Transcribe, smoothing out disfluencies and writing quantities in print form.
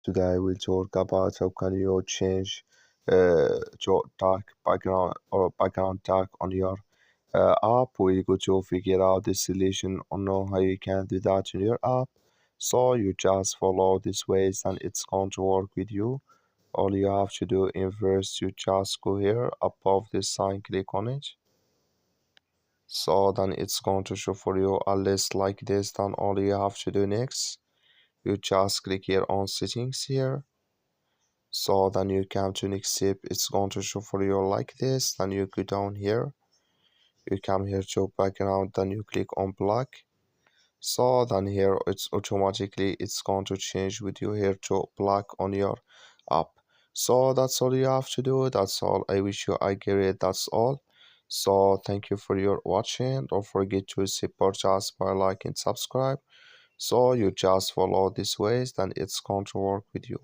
Today we'll talk about how can you change your dark background or background dark on your app. We're going to figure out the solution or know how you can do that in your app. So you just follow these ways and it's going to work with you. All you have to do in first you just go here above this sign, click on it. So then it's going to show for you a list like this. Then all you have to do next, you just click here on settings here. So then you come to next step, it's going to show for you like this. Then you go down here, you come here to background, then you click on black. So then here it's automatically it's going to change with you here to black on your app. So that's all you have to do. That's all. I wish you a great. That's all. So thank you for your watching. Don't forget to support us by like and subscribe. So you just follow these ways, then it's going to work with you.